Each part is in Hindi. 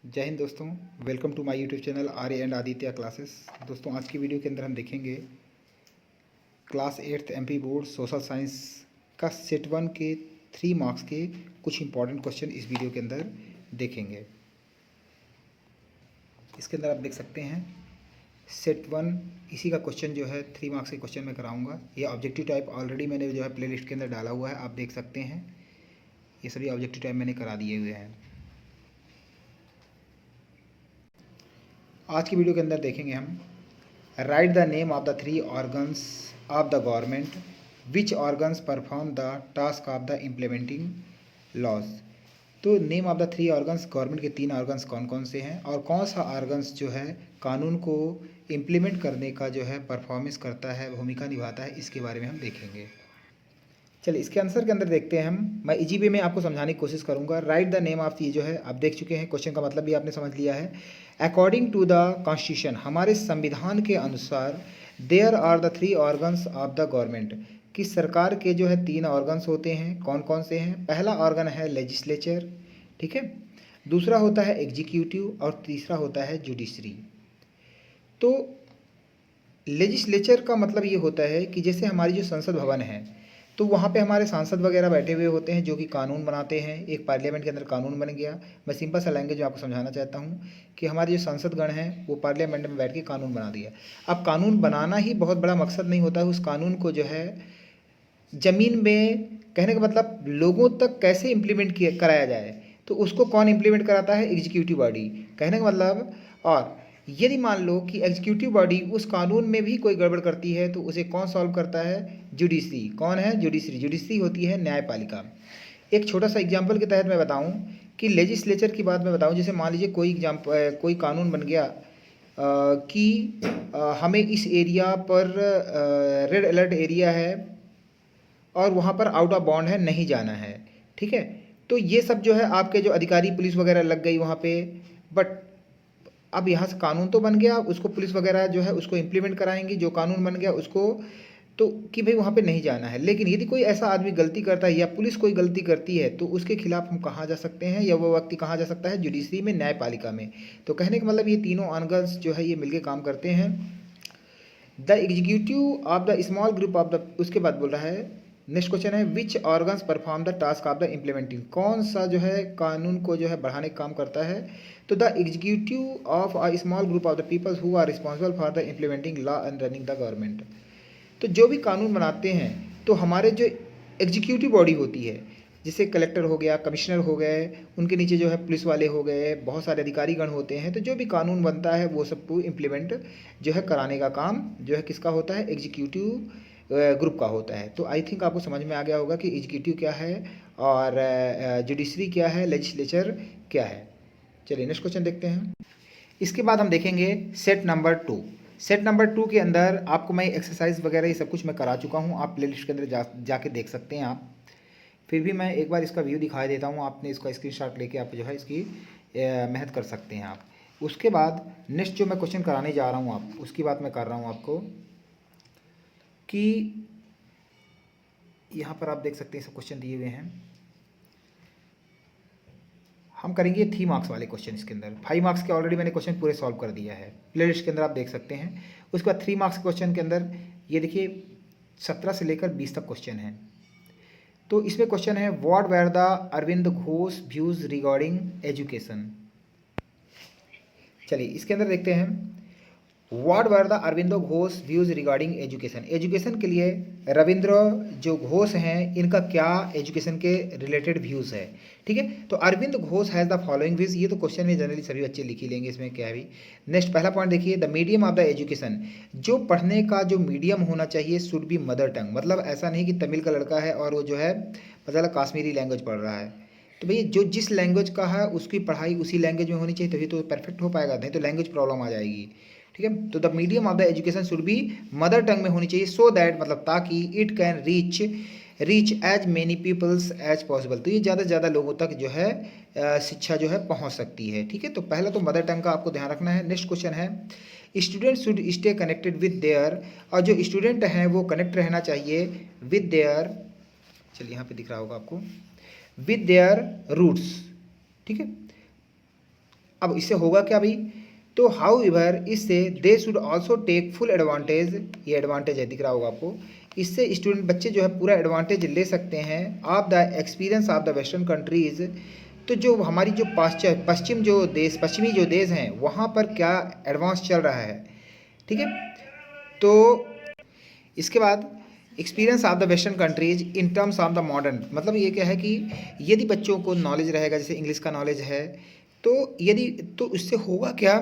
जय हिंद दोस्तों, welcome to my YouTube channel Arya and Aditya classes. दोस्तों आज की वीडियो के अंदर हम देखेंगे class 8th MP board social science का सेट 1 के 3 मार्क्स के कुछ इंपॉर्टेंट क्वेश्चन इस वीडियो के अंदर देखेंगे। इसके अंदर आप देख सकते हैं सेट 1 इसी का क्वेश्चन जो है 3 मार्क्स के क्वेश्चन मैं कराऊंगा। ये ऑब्जेक्टिव टाइप ऑलरेडी मैंने जो है प्ले लिस्ट के अंदर डाला हुआ है, आप देख सकते हैं। ये सभी ऑब्जेक्टिव टाइप मैंने करा दिए हुए हैं। आज की वीडियो के अंदर देखेंगे हम right the name of the 3 organs of the government which organs perform the task of the implementing laws. तो name of the 3 organs, government के 3 ऑर्गन्स कौन कौन से हैं और कौन सा ऑर्गन्स जो है कानून को इम्प्लीमेंट करने का जो है परफॉर्मेंस करता है, भूमिका निभाता है, इसके बारे में हम देखेंगे। चलिए इसके आंसर के अंदर देखते हैं हम। मैं इजी वे में आपको समझाने की कोशिश करूंगा। राइट द नेम ऑफ, ये जो है आप देख चुके हैं, क्वेश्चन का मतलब भी आपने समझ लिया है। अकॉर्डिंग टू द कॉन्स्टिट्यूशन, हमारे संविधान के अनुसार there are the 3 organs of the government, कि सरकार के जो है 3 ऑर्गन्स होते हैं। कौन कौन से हैं? पहला ऑर्गन है लेजिस्लेचर, ठीक है, दूसरा होता है एग्जीक्यूटिव और तीसरा होता है जुडिशरी। तो लेजिस्लेचर का मतलब ये होता है कि जैसे हमारी जो संसद भवन है, तो वहाँ पे हमारे सांसद वगैरह बैठे हुए होते हैं जो कि कानून बनाते हैं। एक पार्लियामेंट के अंदर कानून बन गया। मैं सिंपल सा लैंग्वेज में आपको समझाना चाहता हूँ कि हमारे जो सांसदगण हैं वो पार्लियामेंट में बैठ के कानून बना दिया। अब कानून बनाना ही बहुत बड़ा मकसद नहीं होता है, उस कानून को जो है ज़मीन में, कहने का मतलब लोगों तक कैसे इम्प्लीमेंट किया कराया जाए, तो उसको कौन इम्प्लीमेंट कराता है? एग्जीक्यूटिव बॉडी, कहने का मतलब। और यदि मान लो कि एग्जीक्यूटिव बॉडी उस कानून में भी कोई गड़बड़ करती है तो उसे कौन सॉल्व करता है? जुडिशरी। कौन है? जुडिशरी। जुडिशरी होती है न्यायपालिका। एक छोटा सा एग्जाम्पल के तहत मैं बताऊं कि लेजिस्लेचर की बात मैं बताऊं, जैसे मान लीजिए कोई कानून बन गया कि हमें इस एरिया पर रेड अलर्ट एरिया है और वहाँ पर आउट ऑफ बाउंड है, नहीं जाना है, ठीक है। तो ये सब जो है आपके जो अधिकारी, पुलिस वगैरह लग गई वहाँ पे, बट अब यहाँ से कानून तो बन गया, उसको पुलिस वगैरह जो है उसको इम्प्लीमेंट कराएंगी, जो कानून बन गया उसको, तो कि भाई वहाँ पे नहीं जाना है। लेकिन यदि कोई ऐसा आदमी गलती करता है या पुलिस कोई गलती करती है तो उसके खिलाफ हम कहाँ जा सकते हैं, या वो व्यक्ति कहाँ जा सकता है? जुडिशरी में, न्यायपालिका में। तो कहने का मतलब ये तीनों ऑर्गन्स जो है ये मिलके काम करते हैं। The executive of the small group of the, उसके बाद बोल रहा है, नेक्स्ट क्वेश्चन है which organs perform the task of the implementing, कौन सा जो है कानून को जो है बढ़ाने का काम करता है? तो the executive of a small group of the peoples who are responsible for the implementing law and running the government. तो जो भी कानून बनाते हैं, तो हमारे जो एग्जीक्यूटिव बॉडी होती है, जैसे कलेक्टर हो गया, कमिश्नर हो गए, उनके नीचे जो है पुलिस वाले हो गए, बहुत सारे अधिकारीगण होते हैं, तो जो भी कानून बनता है वो सबको इम्प्लीमेंट जो है कराने का काम जो है किसका होता है? एग्जीक्यूटिव ग्रुप का होता है। तो आई थिंक आपको समझ में आ गया होगा कि एग्जीक्यूटिव क्या है और जुडिशरी क्या है, लेजिस्लेचर क्या है। चलिए नेक्स्ट क्वेश्चन देखते हैं। इसके बाद हम देखेंगे सेट नंबर 2। सेट नंबर 2 के अंदर आपको मैं एक्सरसाइज वगैरह ये सब कुछ मैं करा चुका हूँ, आप प्लेलिस्ट के अंदर जाके देख सकते हैं आप। फिर भी मैं एक बार इसका व्यू दिखाई देता हूँ, आपने इसका स्क्रीनशॉट लेके आप जो है इसकी मेहनत कर सकते हैं आप। उसके बाद नेक्स्ट जो मैं क्वेश्चन कराने जा रहा हूँ आप, उसकी बात मैं कर रहा हूँ आपको कि यहाँ पर आप देख सकते हैं सब क्वेश्चन दिए हुए हैं। हम करेंगे 3 मार्क्स वाले क्वेश्चन इसके अंदर। 5 मार्क्स के ऑलरेडी मैंने क्वेश्चन पूरे सॉल्व कर दिया है, प्लेलिस्ट के अंदर आप देख सकते हैं। उसके बाद 3 मार्क्स क्वेश्चन के अंदर ये देखिए 17 से लेकर 20 तक क्वेश्चन है। तो इसमें क्वेश्चन है what were the Arvind Ghosh views regarding education. चलिए इसके अंदर देखते हैं what were the Aurobindo Ghosh views regarding education. Education के लिए रविंद्र जो घोष हैं, इनका क्या एजुकेशन के रिलेटेड व्यूज़ है, ठीक है। तो Arvind Ghosh has the following views, ये तो क्वेश्चन में जनरली सभी बच्चे लिख ही लेंगे, इसमें क्या है भी। नेक्स्ट पहला पॉइंट देखिए, the medium of the education, जो पढ़ने का जो मीडियम होना चाहिए शुड बी मदर टंग, मतलब ऐसा नहीं कि तमिल का लड़का है और वो जो है मतलब कश्मीरी लैंग्वेज पढ़ रहा है। तो भैया जो जिस लैंग्वेज का है उसकी पढ़ाई उसी लैंग्वेज में होनी चाहिए, तभी तो परफेक्ट हो पाएगा, नहीं तो लैंग्वेज प्रॉब्लम आ जाएगी, ठीक है। तो the medium of the education should be mother tongue में होनी चाहिए, सो दैट मतलब ताकि it can reach as many peoples as possible, तो ये ज़्यादा से ज़्यादा लोगों तक जो है शिक्षा जो है पहुंच सकती है, ठीक है। तो पहला तो मदर टंग का आपको ध्यान रखना है। नेक्स्ट क्वेश्चन है student should stay connected with their, और जो स्टूडेंट हैं वो कनेक्ट रहना चाहिए विद देयर, चलिए यहाँ पे दिख रहा होगा आपको, विद देयर रूट्स, ठीक है। अब इससे होगा क्या भाई, तो हाउ एवर इससे they should also take full advantage, ये एडवांटेज है दिख रहा होगा आपको, इससे स्टूडेंट बच्चे जो है पूरा एडवांटेज ले सकते हैं of the experience of the western countries. तो जो हमारी जो पश्चिमी जो देश हैं वहाँ पर क्या एडवांस चल रहा है, ठीक है। तो इसके बाद experience of the western countries in terms of the modern, मतलब ये क्या है कि यदि बच्चों को नॉलेज रहेगा, जैसे इंग्लिश का नॉलेज है, तो यदि तो उससे होगा क्या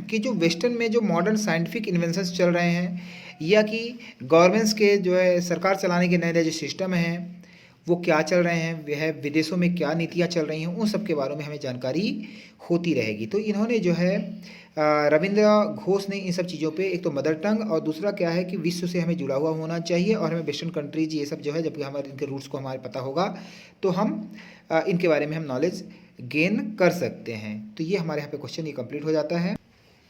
कि जो वेस्टर्न में जो मॉडर्न साइंटिफिक इन्वेंशंस चल रहे हैं, या कि गवर्नमेंट्स के जो है सरकार चलाने के नए नए जो सिस्टम हैं वो क्या चल रहे हैं, वह विदेशों में क्या नीतियाँ चल रही हैं, उन सब के बारे में हमें जानकारी होती रहेगी। तो इन्होंने जो है रविंद्र घोष ने इन सब चीज़ों पे, एक तो मदर टंग और दूसरा क्या है कि विश्व से हमें जुड़ा हुआ होना चाहिए और हमें वेस्टर्न कंट्रीज ये सब जो है, जबकि हमारे इनके रूट्स को हमारे पता होगा तो हम इनके बारे में हम नॉलेज गेन कर सकते हैं। तो ये हमारे यहाँ पे क्वेश्चन ये कंप्लीट हो जाता है।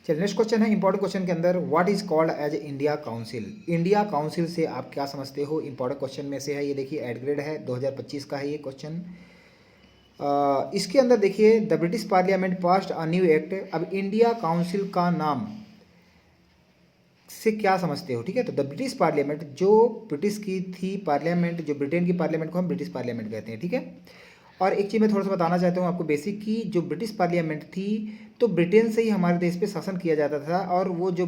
चलिए नेक्स्ट क्वेश्चन है इंपॉर्टेंट क्वेश्चन के अंदर, what is called as India council. India council से आप क्या समझते हो, इंपॉर्टेंट क्वेश्चन में से है ये, देखिए एड ग्रेड है 2025 का है ये क्वेश्चन। इसके अंदर देखिए the British parliament passed a new act. अब इंडिया काउंसिल का नाम से क्या समझते हो, ठीक है। तो द ब्रिटिश पार्लियामेंट जो ब्रिटिश की थी पार्लियामेंट, जो ब्रिटेन की पार्लियामेंट को हम ब्रिटिश पार्लियामेंट कहते हैं, ठीक है। और एक चीज़ मैं थोड़ा सा बताना चाहता हूँ आपको बेसिक की, जो ब्रिटिश पार्लियामेंट थी तो ब्रिटेन से ही हमारे देश पे शासन किया जाता था, और वो जो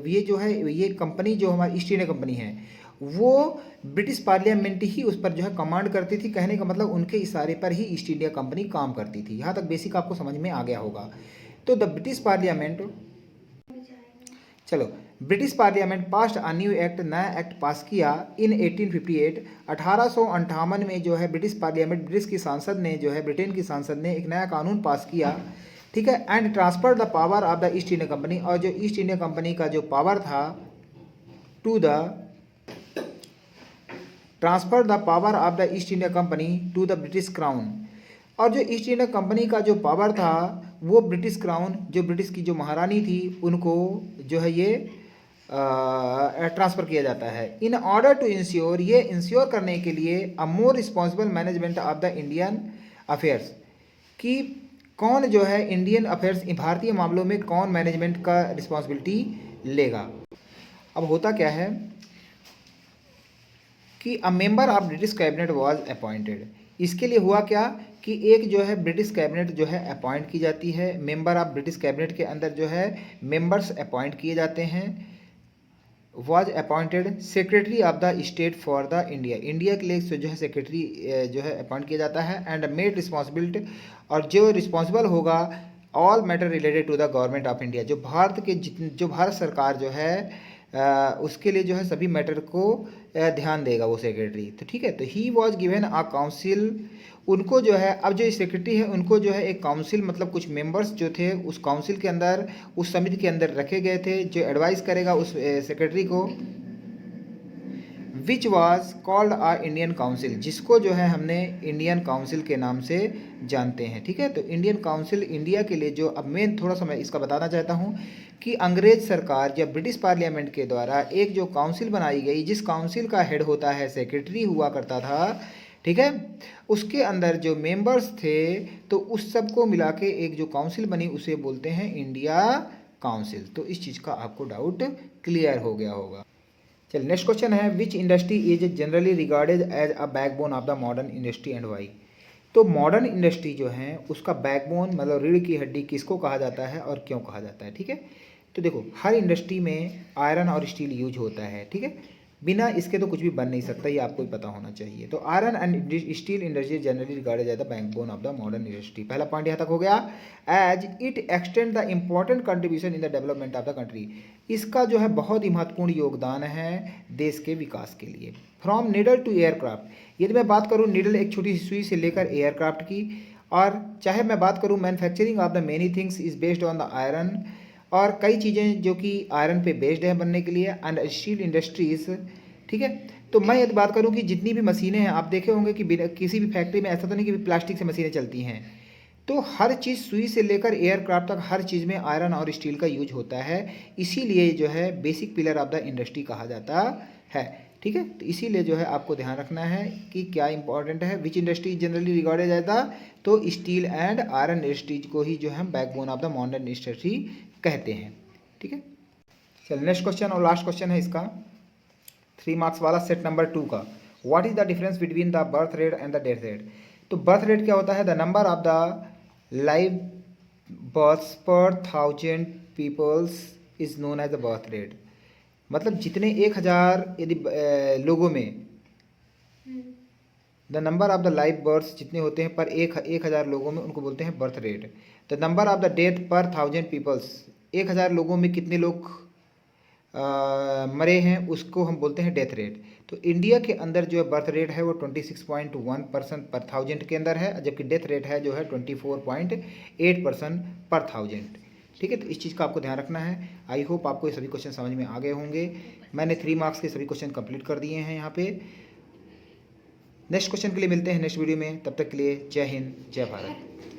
ये जो है ये कंपनी जो हमारी ईस्ट इंडिया कंपनी है वो ब्रिटिश पार्लियामेंट ही उस पर जो है कमांड करती थी। कहने का मतलब उनके इशारे पर ही ईस्ट इंडिया कंपनी काम करती थी। यहाँ तक बेसिक आपको समझ में आ गया होगा। तो द ब्रिटिश पार्लियामेंट, चलो British parliament past a new act, नया एक्ट पास किया इन 1858। 1858 में जो है ब्रिटिश पार्लियामेंट, ब्रिटिश की सांसद ने जो है, ब्रिटेन की सांसद ने एक नया कानून पास किया, ठीक है। And transfer the power of the East India Company, और जो ईस्ट इंडिया कंपनी का जो पावर था to the transfer the power of the East India Company to the British Crown. और जो ईस्ट इंडिया कंपनी का जो पावर था वो ब्रिटिश क्राउन, जो ब्रिटिश की जो महारानी थी, उनको जो है ये ट्रांसफ़र किया जाता है। इन ऑर्डर टू इंश्योर, ये इंश्योर करने के लिए a more responsible management of the Indian affairs, कि कौन जो है इंडियन अफेयर्स, भारतीय मामलों में कौन मैनेजमेंट का रिस्पॉन्सिबिलिटी लेगा। अब होता क्या है कि a member of British cabinet was appointed. इसके लिए हुआ क्या कि एक जो है ब्रिटिश कैबिनेट जो है अपॉइंट की जाती है, मेंबर ऑफ ब्रिटिश कैबिनेट के अंदर जो है मेंबर्स अपॉइंट किए जाते हैं। Was appointed secretary of the state for the India, India के लिए जो है सेक्रेटरी जो है अपॉइंट किया जाता है। एंड मेड रिस्पॉन्सिबिलिटी, और जो रिस्पॉन्सिबल होगा all matter related to the government of India, जो भारत के जो भारत सरकार जो है उसके लिए जो है सभी मैटर को ध्यान देगा वो सेक्रेटरी। तो ठीक है, तो he was given a council, उनको जो है, अब जो सेक्रेटरी है उनको जो है एक काउंसिल, मतलब कुछ मेंबर्स जो थे उस काउंसिल के अंदर, उस समिति के अंदर रखे गए थे, जो एडवाइस करेगा उस सेक्रेटरी को, which was called a Indian council, जिसको जो है हमने इंडियन काउंसिल के नाम से जानते हैं। ठीक है, तो इंडियन काउंसिल इंडिया के लिए जो, अब मैं थोड़ा सा मैं इसका बताना चाहता हूँ कि अंग्रेज सरकार या ब्रिटिश पार्लियामेंट के द्वारा एक जो काउंसिल बनाई गई, जिस काउंसिल का हेड होता है सेक्रेटरी हुआ करता था, ठीक है, उसके अंदर जो मेंबर्स थे तो उस सब को मिला के एक जो काउंसिल बनी उसे बोलते हैं इंडिया काउंसिल। तो इस चीज़ का आपको डाउट क्लियर हो गया होगा। चलिए नेक्स्ट क्वेश्चन है, which industry is generally regarded as a backbone of the modern industry and why. तो मॉडर्न इंडस्ट्री जो है उसका बैकबोन मतलब रीढ़ की हड्डी किसको कहा जाता है और क्यों कहा जाता है। ठीक है, तो देखो हर इंडस्ट्री में आयरन और स्टील यूज होता है। ठीक है, बिना इसके तो कुछ भी बन नहीं सकता, ये आपको भी पता होना चाहिए। तो iron and steel industry generally regarded as the backbone of the modern industry. पहला पॉइंट यहाँ तक हो गया, as it extend the important contribution in the development of the country. इसका जो है बहुत ही महत्वपूर्ण योगदान है देश के विकास के लिए। फ्रॉम नीडल टू एयरक्राफ्ट, यदि मैं बात करूँ नीडल एक छोटी सी सुई से लेकर एयरक्राफ्ट की, और चाहे मैं बात करूँ manufacturing of the many things is based on the iron, और कई चीज़ें जो कि आयरन पे बेस्ड है बनने के लिए, एंड स्टील इंडस्ट्रीज। ठीक है, तो मैं यदि बात करूं कि जितनी भी मशीनें हैं, आप देखे होंगे कि किसी भी फैक्ट्री में ऐसा तो नहीं कि प्लास्टिक से मशीनें चलती हैं, तो हर चीज़ सुई से लेकर एयरक्राफ्ट तक हर चीज़ में आयरन और स्टील का यूज होता है। इसीलिए जो है basic pillar of the industry कहा जाता है। ठीक है, तो इसीलिए जो है आपको ध्यान रखना है कि क्या इंपॉर्टेंट है, which industry generally regarded as the, तो स्टील एंड आयरन इंडस्ट्रीज को ही जो है हम backbone of the modern industry कहते हैं। ठीक है, चलिए नेक्स्ट क्वेश्चन और लास्ट क्वेश्चन है इसका 3 मार्क्स वाला सेट नंबर 2 का। What is the difference between the birth rate and the death rate. तो बर्थ रेट क्या होता है, the number of the live births per 1000 peoples is known as the birth rate. मतलब जितने 1000 यदि लोगों में the number of the live births जितने होते हैं पर 1000 लोगों में, उनको बोलते हैं birth rate. The number of the death पर 1000 पीपल्स, 1000 लोगों में कितने लोग मरे हैं उसको हम बोलते हैं डेथ रेट। तो इंडिया के अंदर जो है बर्थ रेट है वो 26.1% पर 1000 के अंदर है, जबकि डेथ रेट है जो है 24.8% पर 1000। ठीक है, तो इस चीज़ का आपको ध्यान रखना है। आई होप आपको ये सभी क्वेश्चन समझ में आ गए होंगे। मैंने 3 मार्क्स के सभी क्वेश्चन कंप्लीट कर दिए हैं यहाँ पे। नेक्स्ट क्वेश्चन के लिए मिलते हैं नेक्स्ट वीडियो में, तब तक के लिए जय हिंद जय भारत।